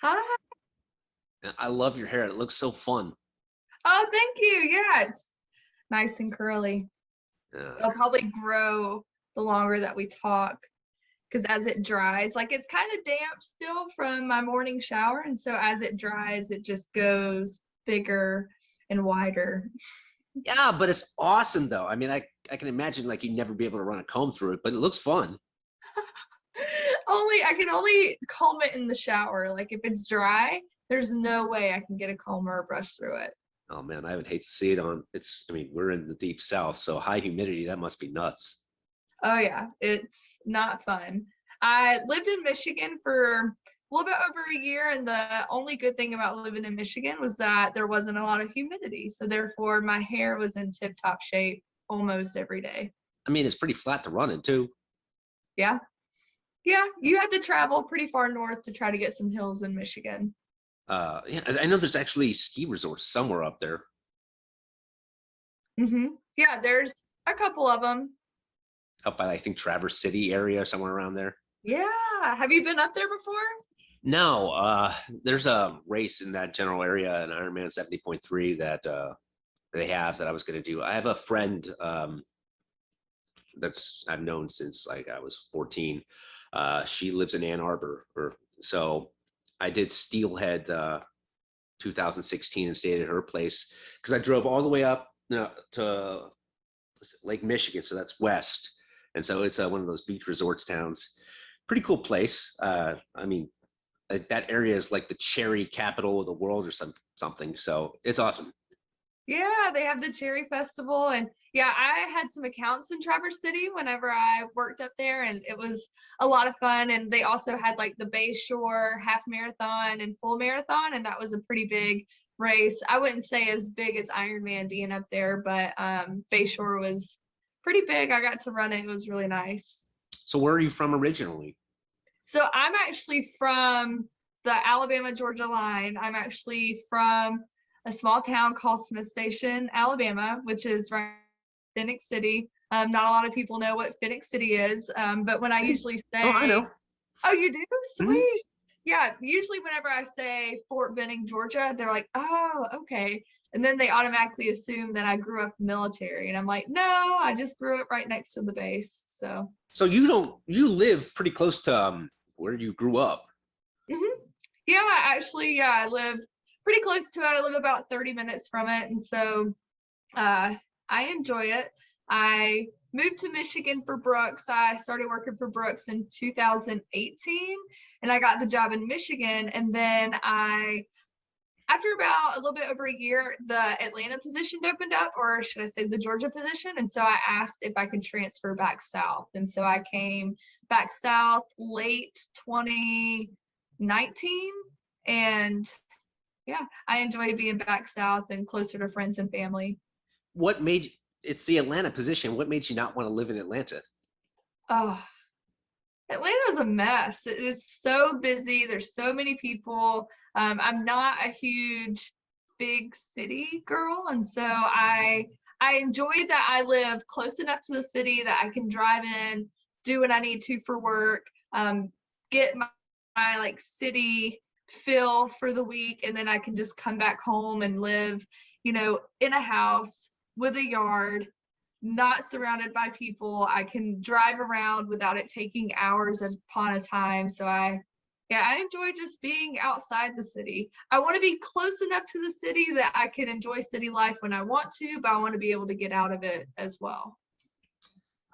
Hi. I love your hair. It looks so fun. Oh, thank you. Yeah, it's nice and curly. Uh, It'll probably grow the longer that we talk because as it dries, like it's kind of damp still from my morning shower. And so as it dries, it just goes bigger and wider. yeah, but it's awesome though. I mean, I can imagine like you'd never be able to run a comb through it, but it looks fun. I can only comb it in the shower. Like if it's dry, there's no way I can get a comb or a brush through it. Oh man, I would hate to see it on. I mean, we're in the deep south, so high humidity, that must be nuts. Oh yeah, it's not fun. I lived in Michigan for a little bit over a year, and the only good thing about living in Michigan was that there wasn't a lot of humidity. So therefore, my hair was in tip-top shape almost every day. I mean, it's pretty flat to run in too. Yeah. Yeah, you had to travel pretty far north to try to get some hills in Michigan. Yeah, I know there's actually ski resorts somewhere up there. Yeah, there's a couple of them. Up by I think Traverse City area, somewhere around there. Yeah. Have you been up there before? No, there's a race in that general area, an Ironman 70.3 that they have that I was going to do. I have a friend that's I've known since like I was 14. She lives in Ann Arbor, or so I did Steelhead 2016 and stayed at her place because I drove all the way up to Lake Michigan, so that's west, and so it's one of those beach resorts towns. Pretty cool place. I mean, that area is like the cherry capital of the world or something. So it's awesome. Yeah, they have the Cherry Festival. And yeah, I had some accounts in Traverse City whenever I worked up there, and it was a lot of fun. And they also had like the Bay Shore half marathon and full marathon, and that was a pretty big race. I wouldn't say as big as Ironman being up there, but Bay Shore was pretty big. I got to run it. It was really nice. So where are you from originally? So I'm actually from the Alabama Georgia line. I'm actually from a small town called Smith Station, Alabama, which is right in Phoenix City. Not a lot of people know what Phoenix City is, but when I usually Oh, I say, know. "Oh, you do? Mhm. Sweet." Yeah, usually whenever I say Fort Benning, Georgia, they're like, "Oh, okay." And then they automatically assume that I grew up military. And I'm like, no, I just grew up right next to the base. So So you live pretty close to where you grew up. hmm yeah, actually, yeah, I live pretty close to it. I live about 30 minutes from it. And so uh, I enjoy it. I moved to Michigan for Brooks. I started working for Brooks in 2018 and I got the job in Michigan. And then after about a little bit over a year, the Atlanta position opened up, or should I say the Georgia position. And so I asked if I could transfer back south. And so I came back south late 2019. And yeah, I enjoy being back south and closer to friends and family. What made it's the Atlanta position? What made you not want to live in Atlanta? Oh, Atlanta's a mess. It is so busy. There's so many people. I'm not a huge big city girl, and so I enjoy that I live close enough to the city that I can drive in, do what I need to for work, get my like city fill for the week, and then I can just come back home and live, in a house with a yard, not surrounded by people. I can drive around without it taking hours upon a time. So yeah, I enjoy just being outside the city. I want to be close enough to the city that I can enjoy city life when I want to, but I want to be able to get out of it as well.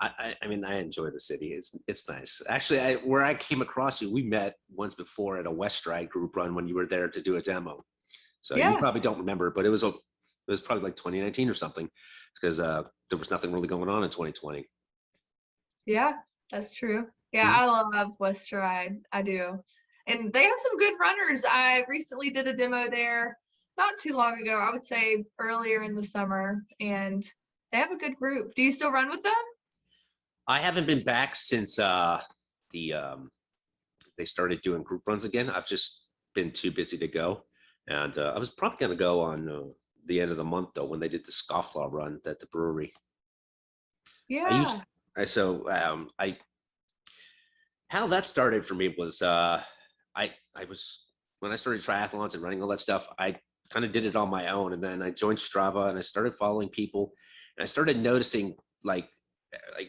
I mean, I enjoy the city. It's nice. Actually, where I came across you, we met once before at a West Stride group run when you were there to do a demo. So you Yeah, probably don't remember, but it was probably like 2019 or something because there was nothing really going on in 2020. yeah, that's true. Yeah, Mhm. I love West Ride. I do. And they have some good runners. I recently did a demo there not too long ago. I would say earlier in the summer, and they have a good group. Do you still run with them? I haven't been back since the they started doing group runs again. I've just been too busy to go, and I was probably going to go on the end of the month though when they did the scofflaw run at the brewery. I used Yeah. I so I how that started for me was I was when I started triathlons and running all that stuff, I kind of did it on my own. And then I joined Strava and I started following people, and I started noticing like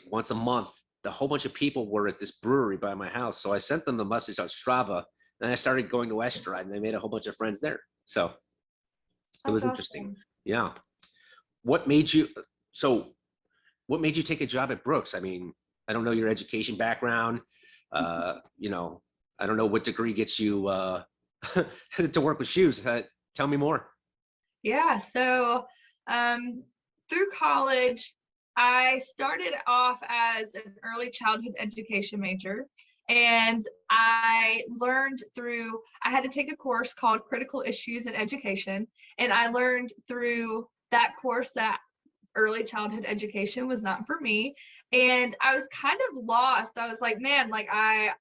once a month, the whole bunch of people were at this brewery by my house. So I sent them the message on Strava, and I started going to Westride, and I made a whole bunch of friends there. So it That's was interesting. awesome. Yeah. What made you, so what made you take a job at Brooks? I mean, I don't know your education background. You know, I don't know what degree gets you to work with shoes. Tell me more. Yeah, so um, through college, I started off as an early childhood education major. And I learned through, I had to take a course called Critical Issues in Education. And I learned through that course that early childhood education was not for me. And I was kind of lost. I was like, man, like I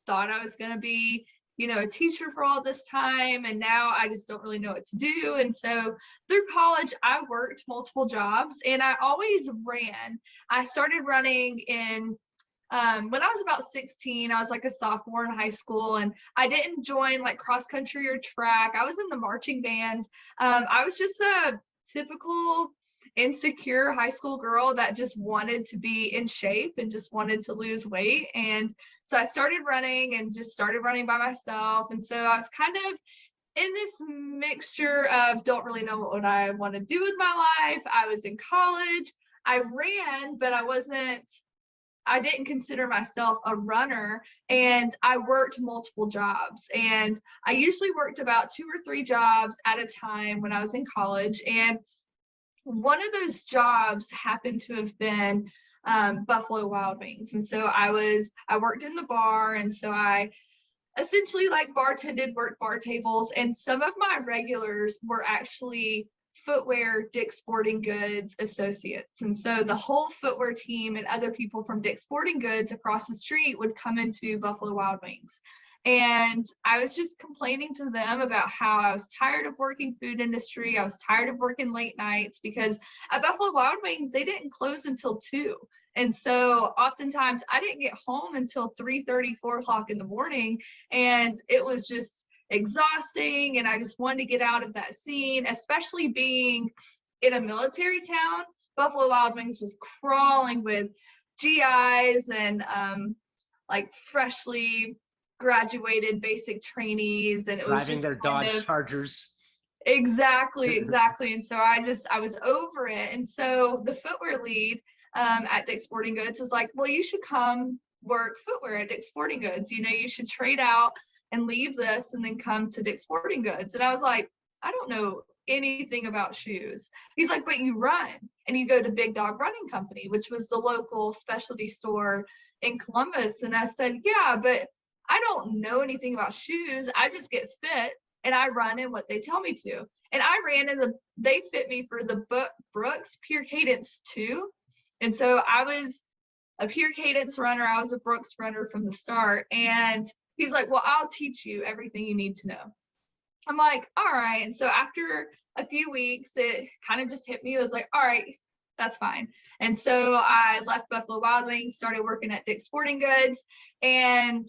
thought I was going to be, a teacher for all this time. And now I just don't really know what to do. And so through college, I worked multiple jobs and I always ran. I started running in when I was about 16. I was like a sophomore in high school, and I didn't join like cross country or track. I was in the marching band. I was just a typical insecure high school girl that just wanted to be in shape and just wanted to lose weight. And so I started running and just started running by myself. And so I was kind of in this mixture of don't really know what I want to do with my life. I was in college. I ran, but I didn't consider myself a runner, and I worked multiple jobs. And I usually worked about 2 or 3 jobs at a time when I was in college. And one of those jobs happened to have been Buffalo Wild Wings. And so I worked in the bar. And so I essentially like bartended, worked bar tables. And some of my regulars were actually footwear Dick's Sporting Goods associates. And so the whole footwear team and other people from Dick's Sporting Goods across the street would come into Buffalo Wild Wings. And I was just complaining to them about how I was tired of working food industry. I was tired of working late nights because at Buffalo Wild Wings, they didn't close until 2. And so oftentimes I didn't get home until 3:30, 4 o'clock in the morning. And it was just exhausting. And I just wanted to get out of that scene, especially being in a military town. Buffalo Wild Wings was crawling with GIs and like freshly graduated basic trainees, and it was Driving just their kind Dodge of Chargers. exactly. And so I was over it. And so the footwear lead at Dick's Sporting Goods was like, well, you should come work footwear at Dick's Sporting Goods. You should trade out and leave this and then come to Dick's Sporting Goods. And I was like, I don't know anything about shoes. He's like, but you run and you go to Big Dog Running Company, which was the local specialty store in Columbus. And I said, yeah, but I don't know anything about shoes. I just get fit and I run in what they tell me to. And I ran in they fit me for the Brooks Pure Cadence 2. And so I was a Pure Cadence runner. I was a Brooks runner from the start. And he's like, well, I'll teach you everything you need to know. I'm like, all right. And so after a few weeks, it kind of just hit me. It was like, all right, that's fine. And so I left Buffalo Wild Wings, started working at Dick's Sporting Goods. And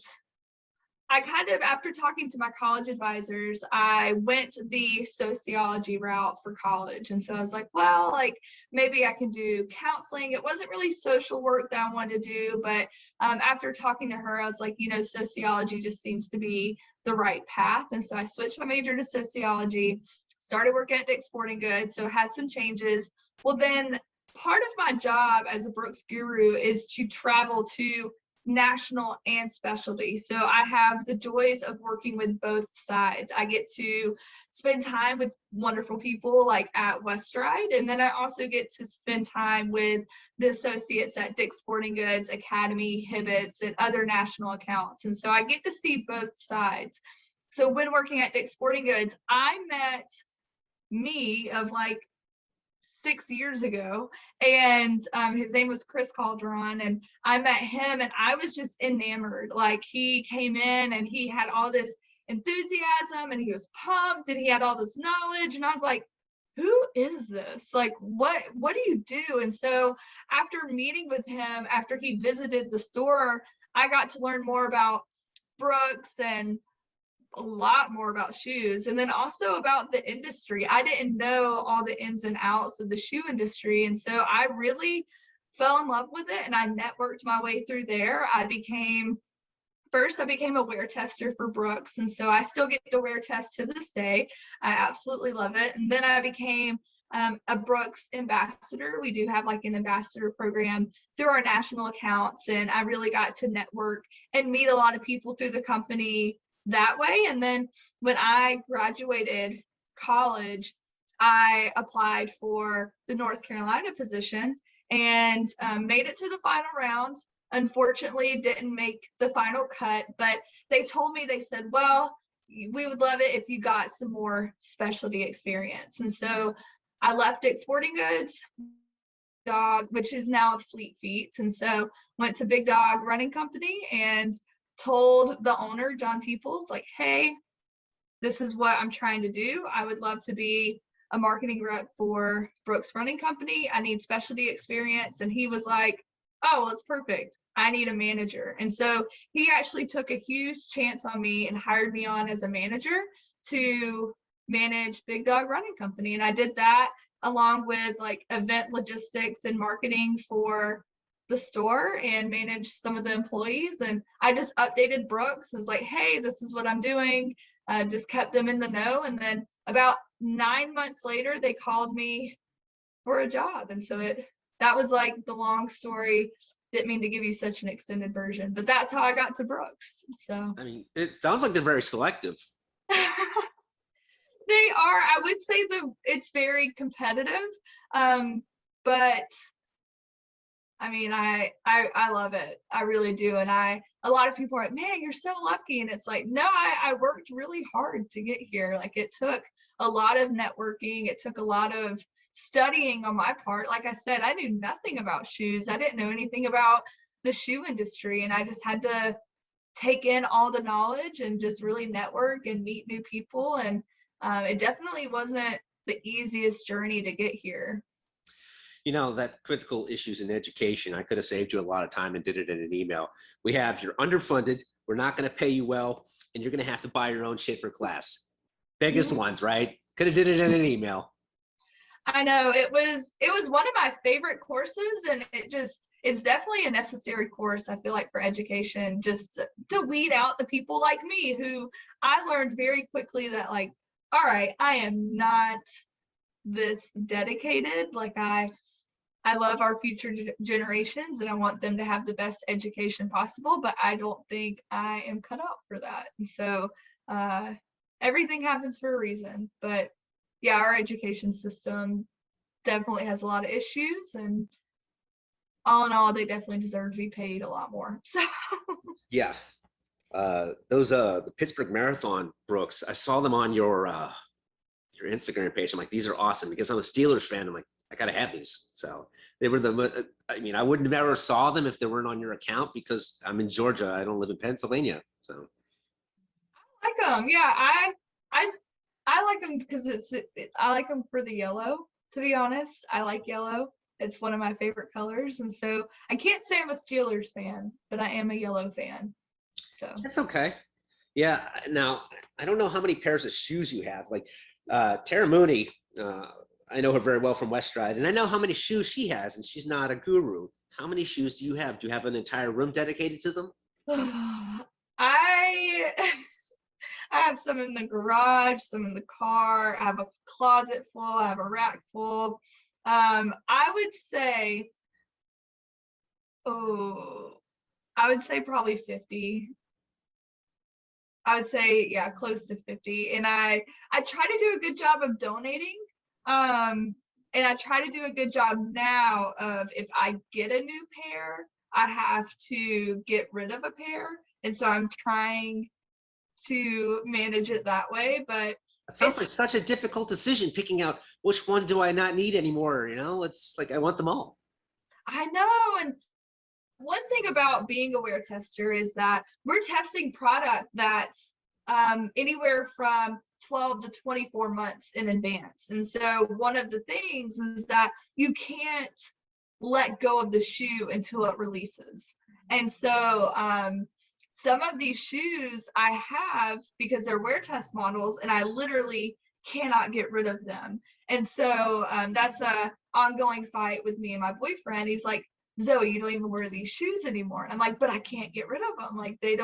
I kind of, after talking to my college advisors, I went the sociology route for college. And so I was like, well, like maybe I can do counseling. It wasn't really social work that I wanted to do, but after talking to her, I was like, sociology just seems to be the right path. And so I switched my major to sociology, started working at Dick's Sporting Goods, so had some changes. Well, then part of my job as a Brooks guru is to travel to national and specialty. So I have the joys of working with both sides. I get to spend time with wonderful people like at Westride, and then I also get to spend time with the associates at Dick's Sporting Goods, Academy, Hibbett's, and other national accounts. And so I get to see both sides. So when working at Dick's Sporting Goods, I met me of like 6 years ago, and his name was Chris Calderon, and I met him and I was just enamored. Like he came in and he had all this enthusiasm and he was pumped and he had all this knowledge, and I was like, who is this? Like what do you do? And so after meeting with him, after he visited the store, I got to learn more about Brooks and a lot more about shoes, and then also about the industry. I didn't know all the ins and outs of the shoe industry. And so I really fell in love with it, and I networked my way through there. First, I became a wear tester for Brooks. And so I still get the wear test to this day. I absolutely love it. And then I became a Brooks ambassador. We do have like an ambassador program through our national accounts. And I really got to network and meet a lot of people through the company that way. And then when I graduated college, I applied for the North Carolina position and made it to the final round. Unfortunately, didn't make the final cut, but they told me, they said, well, we would love it if you got some more specialty experience. And so I left Dick's Sporting Goods, Dog, which is now Fleet Feet. And so went to Big Dog Running Company and told the owner, John Teeples, like, hey, this is what I'm trying to do. I would love to be a marketing rep for Brooks Running Company. I need specialty experience. And he was like, oh, that's perfect. I need a manager. And so he actually took a huge chance on me and hired me on as a manager to manage Big Dog Running Company. And I did that along with like event logistics and marketing for the store and managed some of the employees. And I just updated Brooks. I was like, hey, this is what I'm doing. Just kept them in the know. And then about 9 months later, they called me for a job. And so that was like the long story. Didn't mean to give you such an extended version, but that's how I got to Brooks. So I mean, it sounds like they're very selective. they are. I would say it's very competitive, but I mean, I love it. I really do. And a lot of people are like, man, you're so lucky. And it's like, no, I worked really hard to get here. Like it took a lot of networking. It took a lot of studying on my part. Like I said, I knew nothing about shoes. I didn't know anything about the shoe industry. And I just had to take in all the knowledge and just really network and meet new people. And it definitely wasn't the easiest journey to get here. You know, that critical issues in education, I could have saved you a lot of time and did it in an email. You're underfunded, we're not going to pay you well, and you're going to have to buy your own shit for class. Biggest ones, right? Could have did it in an email. I know it was one of my favorite courses, and it's definitely a necessary course, I feel like, for education, just to weed out the people like me who I learned very quickly that like, all right, I am not this dedicated. Like I love our future generations and I want them to have the best education possible, but I don't think I am cut out for that. And so everything happens for a reason. But yeah, our education system definitely has a lot of issues, and all in all, they definitely deserve to be paid a lot more. So yeah. Those the Pittsburgh Marathon, Brooks, I saw them on your Instagram page. I'm like, these are awesome, because I'm a Steelers fan. I'm like, I gotta have these. So they were I mean, I wouldn't have ever saw them if they weren't on your account, because I'm in Georgia. I don't live in Pennsylvania. So I like them. Yeah, I like them because I like them for the yellow, to be honest. I like yellow. It's one of my favorite colors. And so I can't say I'm a Steelers fan, but I am a yellow fan. So that's okay. Yeah. Now, I don't know how many pairs of shoes you have. Like Tara Mooney, I know her very well from West Stride, and I know how many shoes she has, and she's not a guru. How many shoes do you have? Do you have an entire room dedicated to them? I I have some in the garage, some in the car. I have a closet full. I have a rack full. I would say, I would say probably 50. I would say, yeah, close to 50. And I try to do a good job of donating. And I try to do a good job now of, if I get a new pair, I have to get rid of a pair. And so I'm trying to manage it that way. But it sounds like such a difficult decision, picking out which one do I not need anymore. You know, it's like I want them all. I know. And one thing about being a wear tester is that we're testing product that's anywhere from 12 to 24 months in advance. And so one of the things is that you can't let go of the shoe until it releases. And so some of these shoes I have because they're wear test models, and I literally cannot get rid of them. And so that's a ongoing fight with me and my boyfriend. He's like, Zoe, you don't even wear these shoes anymore. And I'm like, but I can't get rid of them. Like they're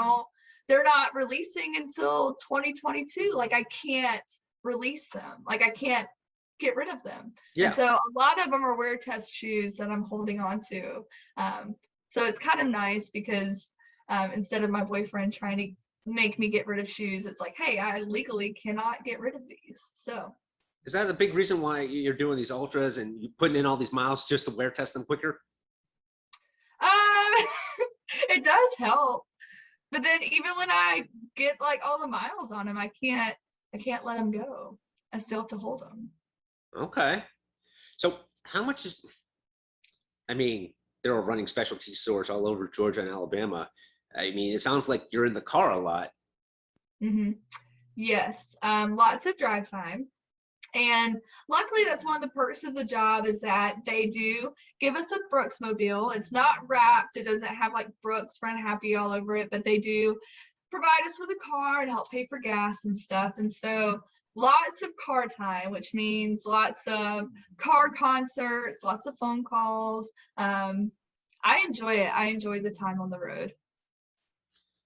not releasing until 2022. Like I can't release them. Like I can't get rid of them. And Yeah. so a lot of them are wear test shoes that I'm holding on to. So it's kind of nice because instead of my boyfriend trying to make me get rid of shoes, it's like, hey, I legally cannot get rid of these. So Is that the big reason why you're doing these ultras and you putting in all these miles just to wear test them quicker? um it does help. But then even when I get like all the miles on them, I can't let them go. I still have to hold them. Okay. So how much is, I mean, there are running specialty stores all over Georgia and Alabama. I mean, it sounds like you're in the car a lot. Hmm. Yes, lots of drive time. And luckily, that's one of the perks of the job is that they do give us a Brooks mobile. It's not wrapped. It doesn't have like Brooks Run Happy all over it, but they do provide us with a car and help pay for gas and stuff. And so lots of car time, which means lots of car concerts, lots of phone calls. I enjoy it. I enjoy the time on the road.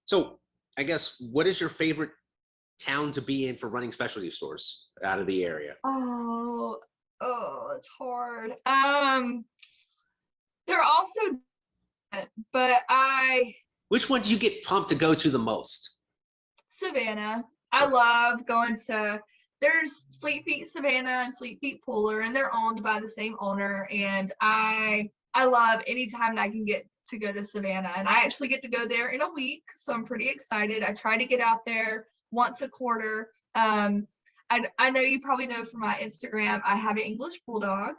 So I guess what is your favorite town to be in for running specialty stores out of the area? Oh, it's hard. They're also, but Which one do you get pumped to go to the most? Savannah. I love going to, there's Fleet Feet Savannah and Fleet Feet Pooler, and they're owned by the same owner. And I love anytime that I can get to go to Savannah. And I actually get to go there in a week. So I'm pretty excited. I try to get out there once a quarter. I know you probably know from my Instagram, I have an English Bulldog.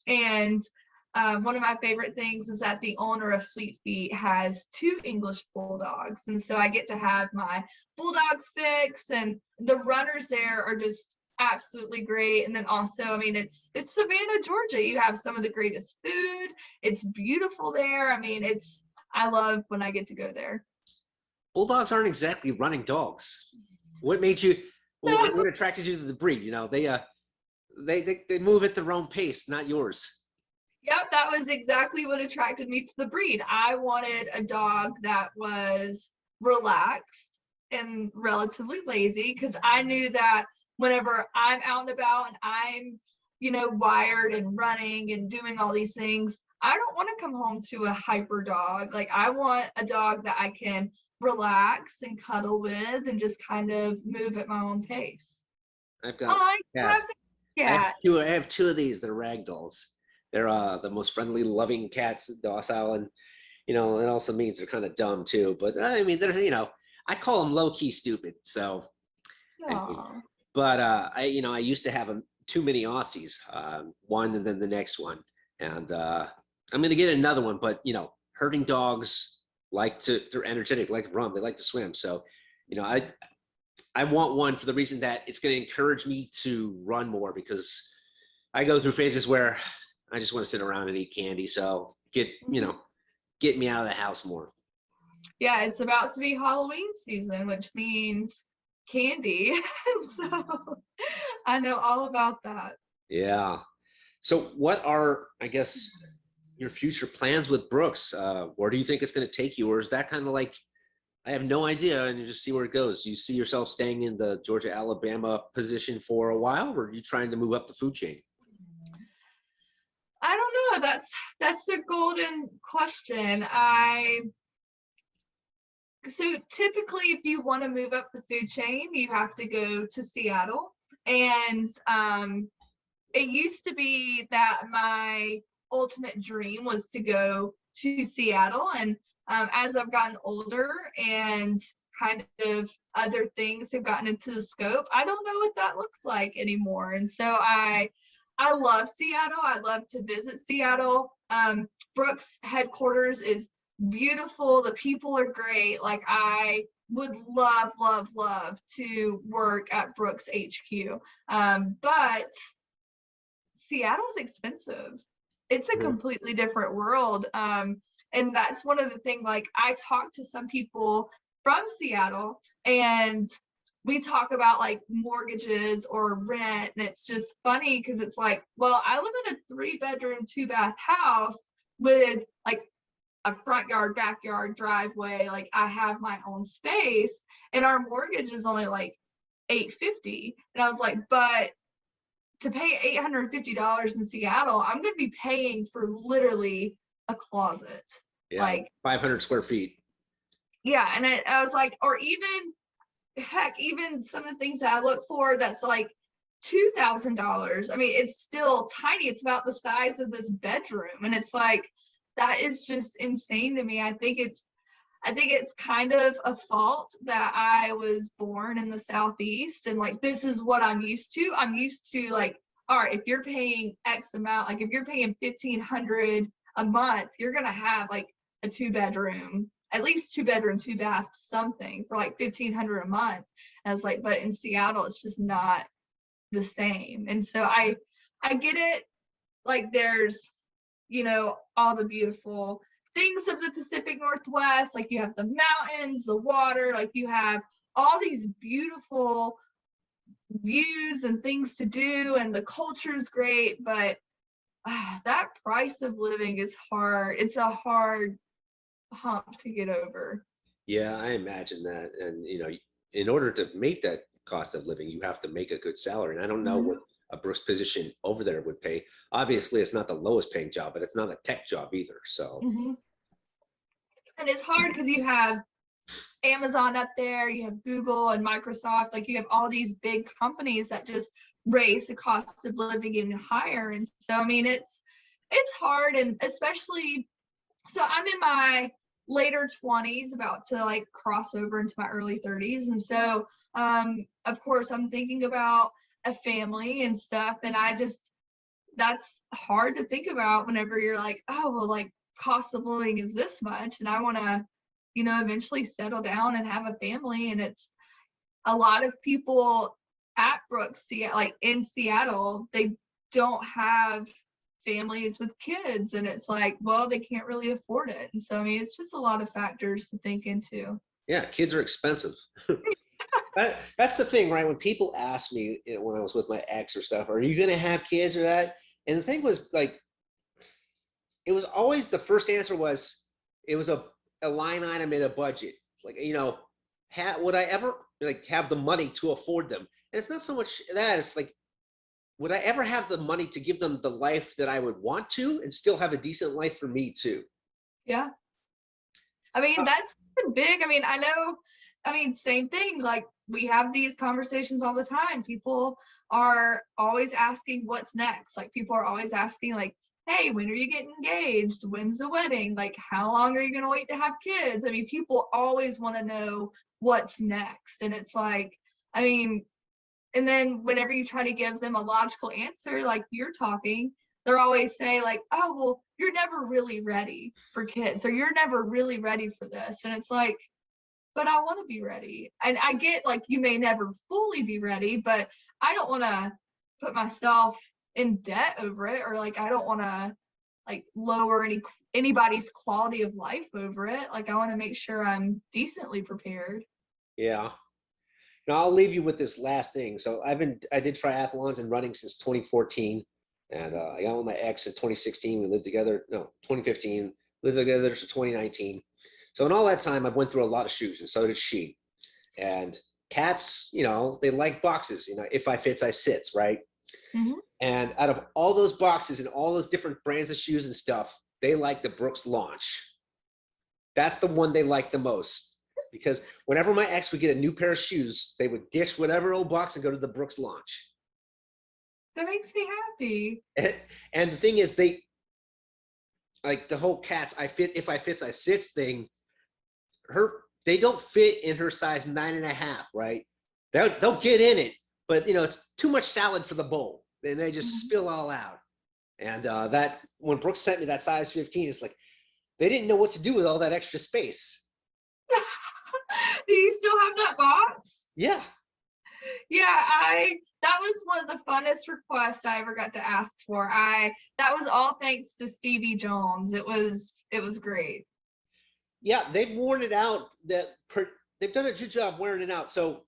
And one of my favorite things is that the owner of Fleet Feet has two English Bulldogs. And so I get to have my Bulldog fix, and the runners there are just absolutely great. And then also, I mean, it's Savannah, Georgia. You have some of the greatest food. It's beautiful there. I mean, I love when I get to go there. Bulldogs aren't exactly running dogs. What made you, what attracted you to the breed? You know, they move at their own pace, not yours. Yep, that was exactly what attracted me to the breed. I wanted a dog that was relaxed and relatively lazy because I knew that whenever I'm out and about and I'm, wired and running and doing all these things, I don't want to come home to a hyper dog. Like I want a dog that I can relax and cuddle with and just kind of move at my own pace. I've got Oh, I have cats. a cat. I have two of these. They're ragdolls. They're the most friendly, loving cats, docile, and it also means they're kind of dumb too. But I mean, they're I call them low key stupid. So, I mean, Aw. but I used to have too many Aussies, one and then the next one, and I'm gonna get another one. But herding dogs they're energetic, like to run, they like to swim. So, I want one for the reason that it's going to encourage me to run more because I go through phases where I just want to sit around and eat candy. So get me out of the house more. Yeah, it's about to be Halloween season, which means candy. So I know all about that. Yeah. So what are, I guess, your future plans with Brooks? Where do you think it's going to take you? Or is that kind of like, I have no idea and you just see where it goes? Do you see yourself staying in the Georgia, Alabama position for a while, or are you trying to move up the food chain? I don't know. That's the golden question. So typically if you want to move up the food chain, you have to go to Seattle. And it used to be that my ultimate dream was to go to Seattle. And as I've gotten older and kind of other things have gotten into the scope, I don't know what that looks like anymore. And so I love Seattle. I love to visit Seattle. Brooks headquarters is beautiful. The people are great. Like I would love, love, love to work at Brooks HQ. But Seattle's expensive. It's a completely different world. And that's one of the things, like I talk to some people from Seattle, and we talk about like mortgages or rent, and it's just funny because it's like, well, I live in a 3-bedroom, 2-bath house with like a front yard, backyard, driveway. Like I have my own space, and our mortgage is only like $850. And I was like, but to pay $850 in Seattle, I'm going to be paying for literally a closet. Yeah, Like 500 square feet. yeah, and I was like, or even heck, even some of the things that I look for that's like $2,000. I mean, it's still tiny. It's about the size of this bedroom, and it's like that is just insane to me. I think it's kind of a fault that I was born in the Southeast, and like this is what I'm used to. I'm used to like, all right, if you're paying X amount, like if you're paying 1,500 a month, you're gonna have like a 2-bedroom, at least 2-bedroom, 2-bath, something for like 1,500 a month. And I was like, but in Seattle, it's just not the same. And so I get it. Like there's, you know, all the beautiful things of the Pacific Northwest. Like you have the mountains, the water, like you have all these beautiful views and things to do, and the culture is great, but that price of living is hard. It's a hard hump to get over. Yeah, I imagine that. And, in order to make that cost of living, you have to make a good salary. And I don't know what Mhm. a Brooks position over there would pay. Obviously, it's not the lowest paying job, but it's not a tech job either. So, Mhm. And it's hard because you have Amazon up there, you have Google and Microsoft, like you have all these big companies that just raise the cost of living even higher. And so I mean it's hard, and especially so I'm in my later 20s, about to like cross over into my early 30s. And so of course I'm thinking about a family and stuff, and that's hard to think about whenever you're like, oh well, like cost of living is this much, and I want to, you know, eventually settle down and have a family. And it's a lot of people at Brooks, like in Seattle, they don't have families with kids, and it's like, well, they can't really afford it. And so I mean it's just a lot of factors to think into. yeah, kids are expensive. That's the thing, right? When people ask me, when I was with my ex or stuff, are you going to have kids or that? And the thing was like, it was always the first answer was, it was a line item in a budget. It's like, would I ever like have the money to afford them? And it's not so much that, it's like, would I ever have the money to give them the life that I would want to and still have a decent life for me too? Yeah. I mean, that's big. I mean, I know, I mean, same thing. Like we have these conversations all the time. People are always asking what's next. Like people are always asking, like, hey, when are you getting engaged? When's the wedding? Like, how long are you going to wait to have kids? I mean, people always want to know what's next. And it's like, I mean, and then whenever you try to give them a logical answer, like you're talking, they're always say like, oh, well, you're never really ready for kids, or you're never really ready for this. And it's like, but I want to be ready. And I get like you may never fully be ready, but I don't want to put myself in debt over it, or like I don't want to like lower anybody's quality of life over it. Like I want to make sure I'm decently prepared. Yeah. Now I'll leave you with this last thing. So I did triathlons and running since 2014, and I got with my ex in 2016. We lived together. No, 2015. Lived together to 2019. So in all that time, I've went through a lot of shoes, and so did she. And cats, they like boxes. If I fits, I sits, right? Mhm. And out of all those boxes and all those different brands of shoes and stuff, they like the Brooks Launch. That's the one they like the most, because whenever my ex would get a new pair of shoes, they would ditch whatever old box and go to the Brooks Launch. That makes me happy. And the thing is, they like the whole cats. I fit if I fits I sits thing. They don't fit in her size 9.5, right? They'll get in it, but it's too much salad for the bowl, and they just Mhm. spill all out. And that when Brooks sent me that size 15, it's like they didn't know what to do with all that extra space. Do you still have that box? Yeah. Yeah, that was one of the funnest requests I ever got to ask for. That was all thanks to Stevie Jones. It was great. Yeah, they've worn it out. they've done a good job wearing it out. So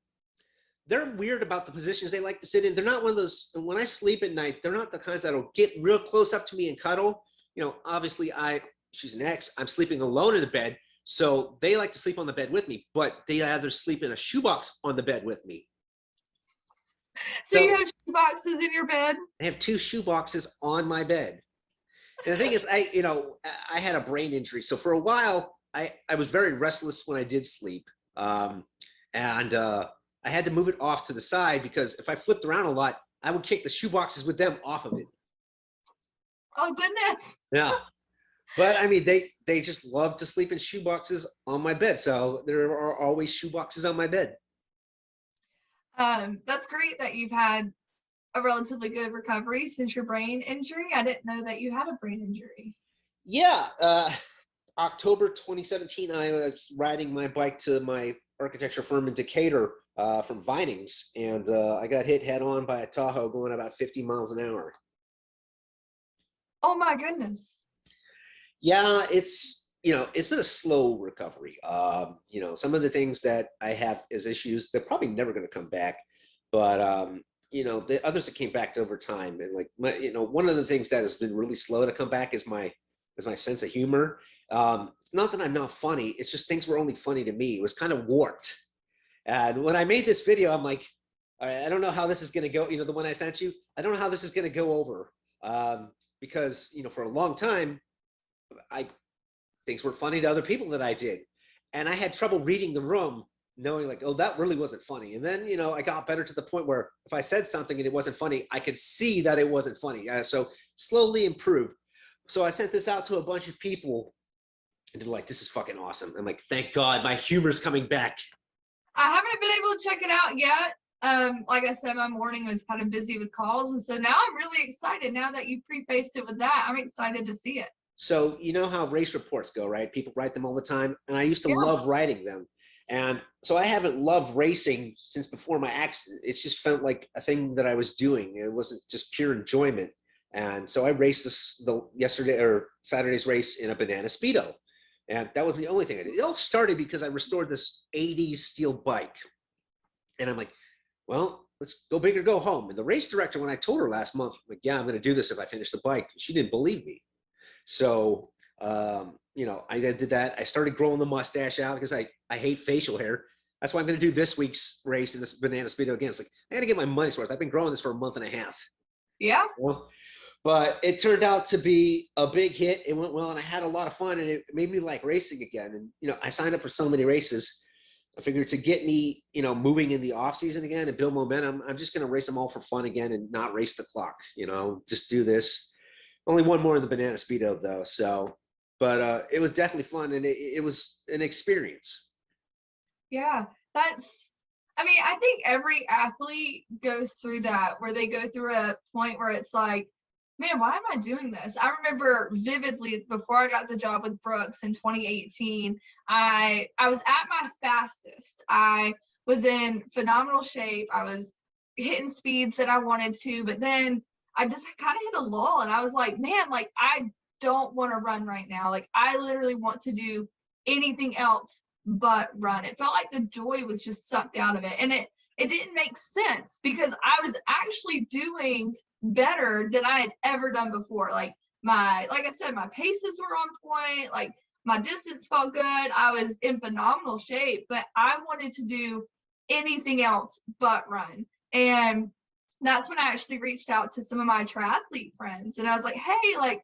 they're weird about the positions they like to sit in. They're not one of those, when I sleep at night, they're not the kinds that'll get real close up to me and cuddle. You know, obviously she's an ex, I'm sleeping alone in the bed. So they like to sleep on the bed with me, but they either sleep in a shoebox on the bed with me. So you have shoe boxes in your bed? I have 2 shoe boxes on my bed. And the thing is, I had a brain injury. So for a while, I was very restless when I did sleep. And I had to move it off to the side because if I flipped around a lot, I would kick the shoe boxes with them off of it. Oh, goodness. Yeah. But I mean, they just love to sleep in shoe boxes on my bed. So there are always shoe boxes on my bed. That's great that you've had a relatively good recovery since your brain injury. I didn't know that you had a brain injury. Yeah. October 2017, I was riding my bike to my architecture firm in Decatur from Vinings, and I got hit head on by a Tahoe going about 50 miles an hour. Oh my goodness. Yeah, it's been a slow recovery. Some of the things that I have as issues, they're probably never going to come back, but the others that came back over time, and like one of the things that has been really slow to come back is my sense of humor. It's not that I'm not funny, it's just things were only funny to me. It was kind of warped. And when I made this video, I'm like, all right, I don't know how this is going to go. The one I sent you, I don't know how this is going to go over. Because, for a long time, things were funny to other people that I did. And I had trouble reading the room, knowing like, oh, that really wasn't funny. And then, I got better to the point where if I said something and it wasn't funny, I could see that it wasn't funny. So slowly improved. So I sent this out to a bunch of people and they're like, this is fucking awesome. I'm like, thank God my humor's coming back. I haven't been able to check it out yet. Like I said, my morning was kind of busy with calls. And so now I'm really excited. Now that you prefaced it with that, I'm excited to see it. So you know how race reports go, right? People write them all the time. And I used to Yeah. love writing them. And so I haven't loved racing since before my accident. It's just felt like a thing that I was doing. It wasn't just pure enjoyment. And so I raced Saturday's race in a banana Speedo. And that was the only thing I did. It all started because I restored this 80s steel bike. And I'm like, well, let's go big or go home. And the race director, when I told her last month, like, yeah, I'm going to do this if I finish the bike, she didn't believe me. So, I did that. I started growing the mustache out because I hate facial hair. That's why I'm going to do this week's race in this banana Speedo again. It's like, I got to get my money's worth. I've been growing this for a month and a half. Yeah. But it turned out to be a big hit. It went well, and I had a lot of fun, and it made me like racing again. And, I signed up for so many races. I figured to get me, moving in the off season again and build momentum, I'm just going to race them all for fun again and not race the clock, just do this. Only one more in the banana Speedo though. So, but it was definitely fun, and it was an experience. Yeah, I think every athlete goes through that, where they go through a point where it's like, man, why am I doing this? I remember vividly before I got the job with Brooks in 2018, I was at my fastest. I was in phenomenal shape. I was hitting speeds that I wanted to, but then I just kind of hit a lull, and I was like, man, like I don't want to run right now. Like I literally want to do anything else but run. It felt like the joy was just sucked out of it. And it didn't make sense because I was actually doing better than I had ever done before. Like I said, my paces were on point, like my distance felt good. I was in phenomenal shape, but I wanted to do anything else but run. And that's when I actually reached out to some of my triathlete friends, and I was like, hey, like,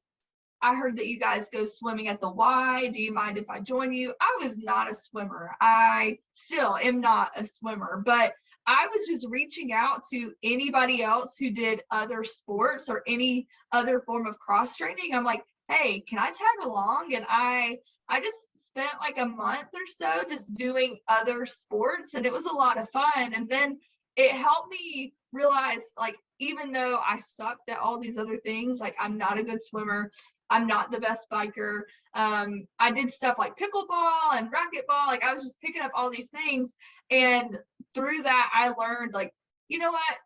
I heard that you guys go swimming at the Y. Do you mind if I join you? I was not a swimmer. I still am not a swimmer, but I was just reaching out to anybody else who did other sports or any other form of cross training. I'm like, hey, can I tag along? And I just spent like a month or so just doing other sports, and it was a lot of fun. And then it helped me realize, like, even though I sucked at all these other things, like I'm not a good swimmer, I'm not the best biker. I did stuff like pickleball and racquetball. Like I was just picking up all these things. And through that, I learned, like, you know what?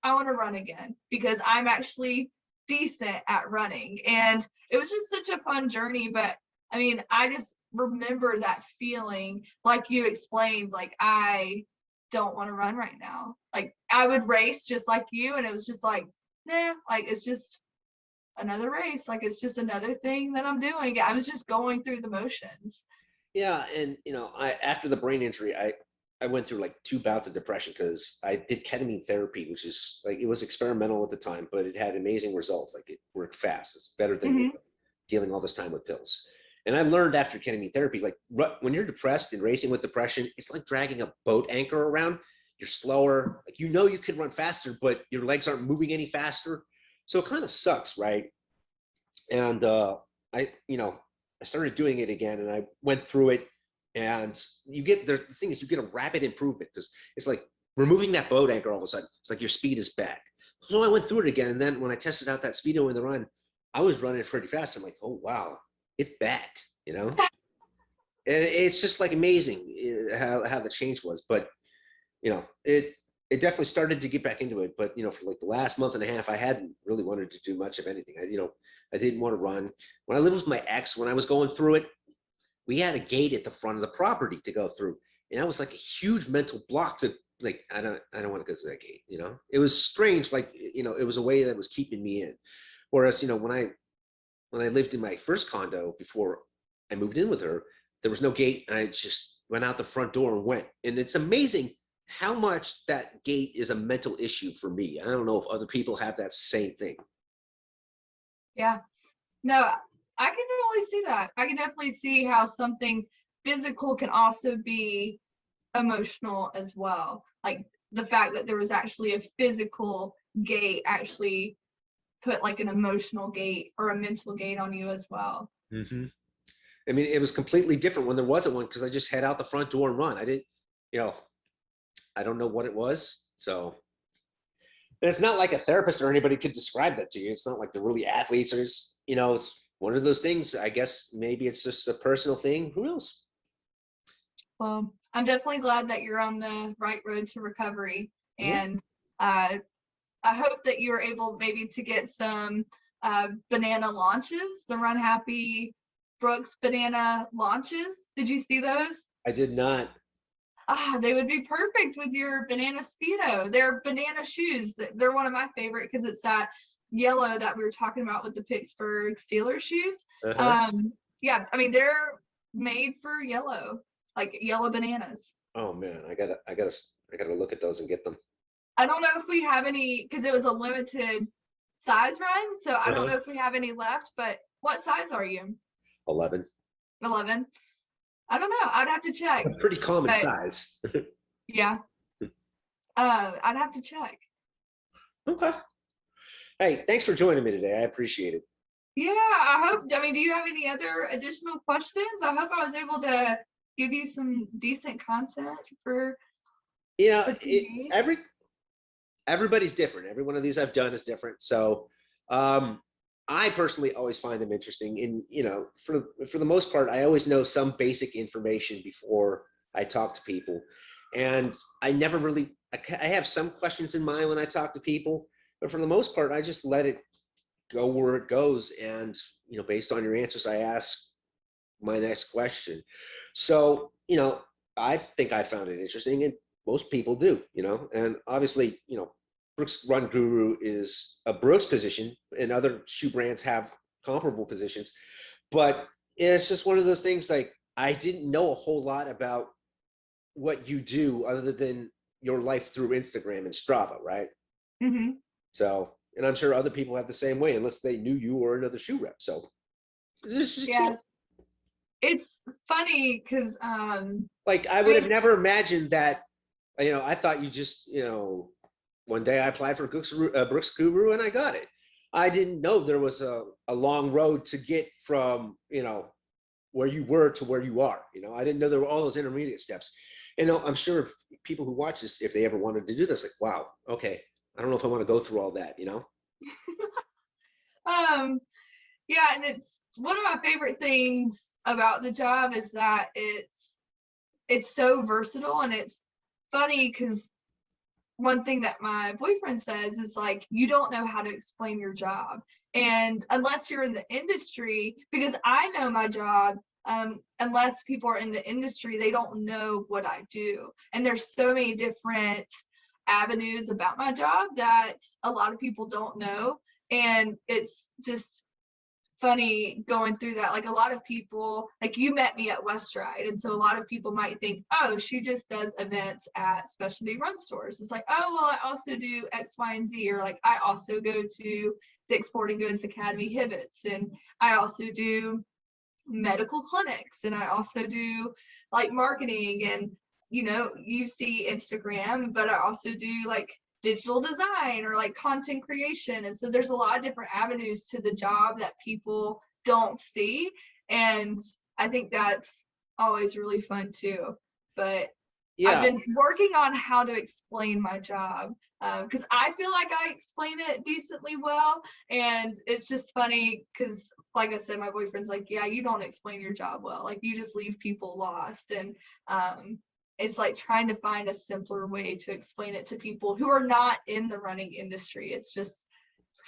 I want to run again because I'm actually decent at running. And it was just such a fun journey. But I mean, I just remember that feeling, like you explained, like I don't want to run right now. Like I would race just like you, and it was just like, nah, like it's just another race. Like it's just another thing that I'm doing. I was just going through the motions. Yeah, and I after the brain injury, I went through like 2 bouts of depression because I did ketamine therapy, which is like it was experimental at the time, but it had amazing results. Like it worked fast. It's better than Hmm. dealing all this time with pills. And I learned after ketamine therapy, like when you're depressed and racing with depression, it's like dragging a boat anchor around. You're slower. Like you could run faster, but your legs aren't moving any faster. So it kind of sucks, right? And I, I started doing it again, and I went through it. And you get the thing is, you get a rapid improvement because it's like removing that boat anchor. All of a sudden, it's like your speed is back. So I went through it again, and then when I tested out that speedo in the run, I was running pretty fast. I'm like, oh wow, it's back, And it's just like amazing how the change was. But it definitely started to get back into it. But for like the last month and a half, I hadn't really wanted to do much of anything. I didn't want to run. When I lived with my ex, when I was going through it, we had a gate at the front of the property to go through, and that was like a huge mental block to like. I don't want to go through that gate. It was strange. Like it was a way that was keeping me in. Whereas when I lived in my first condo before I moved in with her, there was no gate, and I just went out the front door and went. And it's amazing how much that gate is a mental issue for me. I don't know if other people have that same thing. Yeah. No, I can totally see that. I can definitely see how something physical can also be emotional as well. Like the fact that there was actually a physical gate actually put like an emotional gate or a mental gate on you as well. Mm-hmm. I mean, it was completely different when there wasn't one because I just head out the front door and run. I didn't, you know, I don't know what it was. So and it's not like a therapist or anybody could describe that to you. It's not like they're really athletes or it's one of those things. I guess maybe it's just a personal thing. Who knows? Well, I'm definitely glad that you're on the right road to recovery. Yeah. And uh, I hope that you're able maybe to get some banana launches, the Run Happy Brooks banana launches. Did you see those? I did not. They would be perfect with your banana Speedo. They're banana shoes. They're one of my favorite because it's that yellow that we were talking about with the Pittsburgh Steelers shoes. Uh-huh. Um, yeah, I mean, they're made for yellow, like yellow bananas. Oh man, I gotta look at those and get them. I don't know if we have any because it was a limited size run, so I don't Uh-huh. know if we have any left, but what size are you? 11. 11? I don't know. I'd have to check. A pretty common But size. yeah, I'd have to check. Okay. Hey, thanks for joining me today. I appreciate it. Yeah, I hope. I mean, do you have any other additional questions? I hope I was able to give you some decent content for You know, what you need. everybody's different. Every one of these I've done is different. So, um, I personally always find them interesting. And for the most part, I always know some basic information before I talk to people. And I never really, I have some questions in mind when I talk to people, but for the most part, I just let it go where it goes. And based on your answers, I ask my next question. So, I think I found it interesting, and most people do, and obviously, Brooks Run Guru is a Brooks position, and other shoe brands have comparable positions. But it's just one of those things like I didn't know a whole lot about what you do other than your life through Instagram and Strava, right? Hmm. So, and I'm sure other people have the same way, unless they knew you or another shoe rep. So, it's just, Yeah, it's funny because like I I would have mean, never imagined that. I thought you just, one day I applied for Brooks Guru and I got it. I didn't know there was a long road to get from, where you were to where you are. I didn't know there were all those intermediate steps. I'm sure if people who watch this, if they ever wanted to do this, like, wow, okay, I don't know if I want to go through all that. um, yeah, and it's one of my favorite things about the job is that it's so versatile, and it's funny because one thing that my boyfriend says is like you don't know how to explain your job, and unless you're in the industry, because I know my job unless people are in the industry, they don't know what I do. And there's so many different avenues about my job that a lot of people don't know. And it's just funny going through that. Like a lot of people, like you met me at West Ride, and so a lot of people might think, oh, she just does events at specialty run stores. It's like, oh, well, I also do X, Y, and Z, or like I also go to Dick's Sporting Goods Academy Hibbets, and I also do medical clinics, and I also do like marketing, and you see Instagram, but I also do like digital design or like content creation. And so there's a lot of different avenues to the job that people don't see. And I think that's always really fun too. But I've been working on how to explain my job, because I feel like I explain it decently well. And it's just funny because, like I said, my boyfriend's like, yeah, you don't explain your job well. Like you just leave people lost. And it's like trying to find a simpler way to explain it to people who are not in the running industry. It's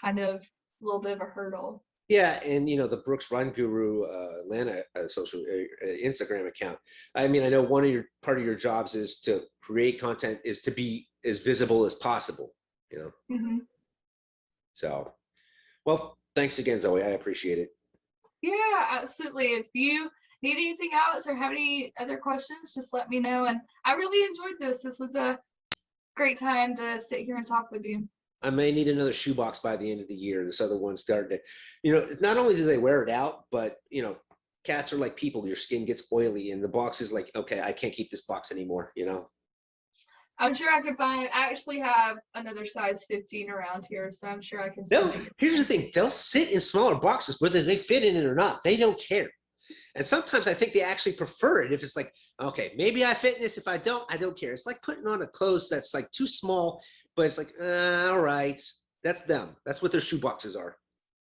kind of a little bit of a hurdle. Yeah, and the Brooks Run Guru Atlanta social Instagram account. I mean, I know part of your jobs is to create content, is to be as visible as possible. Mm-hmm. So, well, thanks again, Zoe. I appreciate it. Yeah, absolutely. If you need anything else or have any other questions, just let me know. And I really enjoyed this. This was a great time to sit here and talk with you. I may need another shoebox by the end of the year. This other one's starting to, not only do they wear it out, but, cats are like people. Your skin gets oily and the box is like, okay, I can't keep this box anymore, I'm sure I could I actually have another size 15 around here, so I'm sure I can. Here's the thing. They'll sit in smaller boxes, whether they fit in it or not. They don't care. And sometimes I think they actually prefer it if it's like, okay, maybe I fit in this. If I don't care. It's like putting on a clothes that's like too small, but it's like, all right, that's them. That's what their shoe boxes are.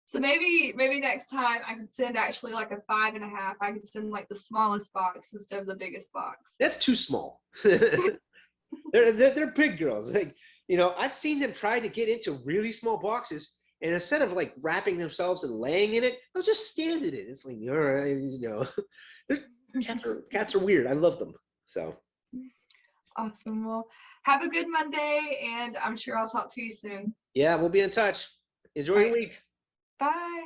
So maybe next time I could send actually like a 5.5. I could send like the smallest box instead of the biggest box. That's too small. They're big girls. Like, I've seen them try to get into really small boxes, and instead of like wrapping themselves and laying in it, they'll just stand in it. It's like, all right, cats are weird. I love them. So awesome. Well, have a good Monday, and I'm sure I'll talk to you soon. Yeah, we'll be in touch. Enjoy your week. Bye.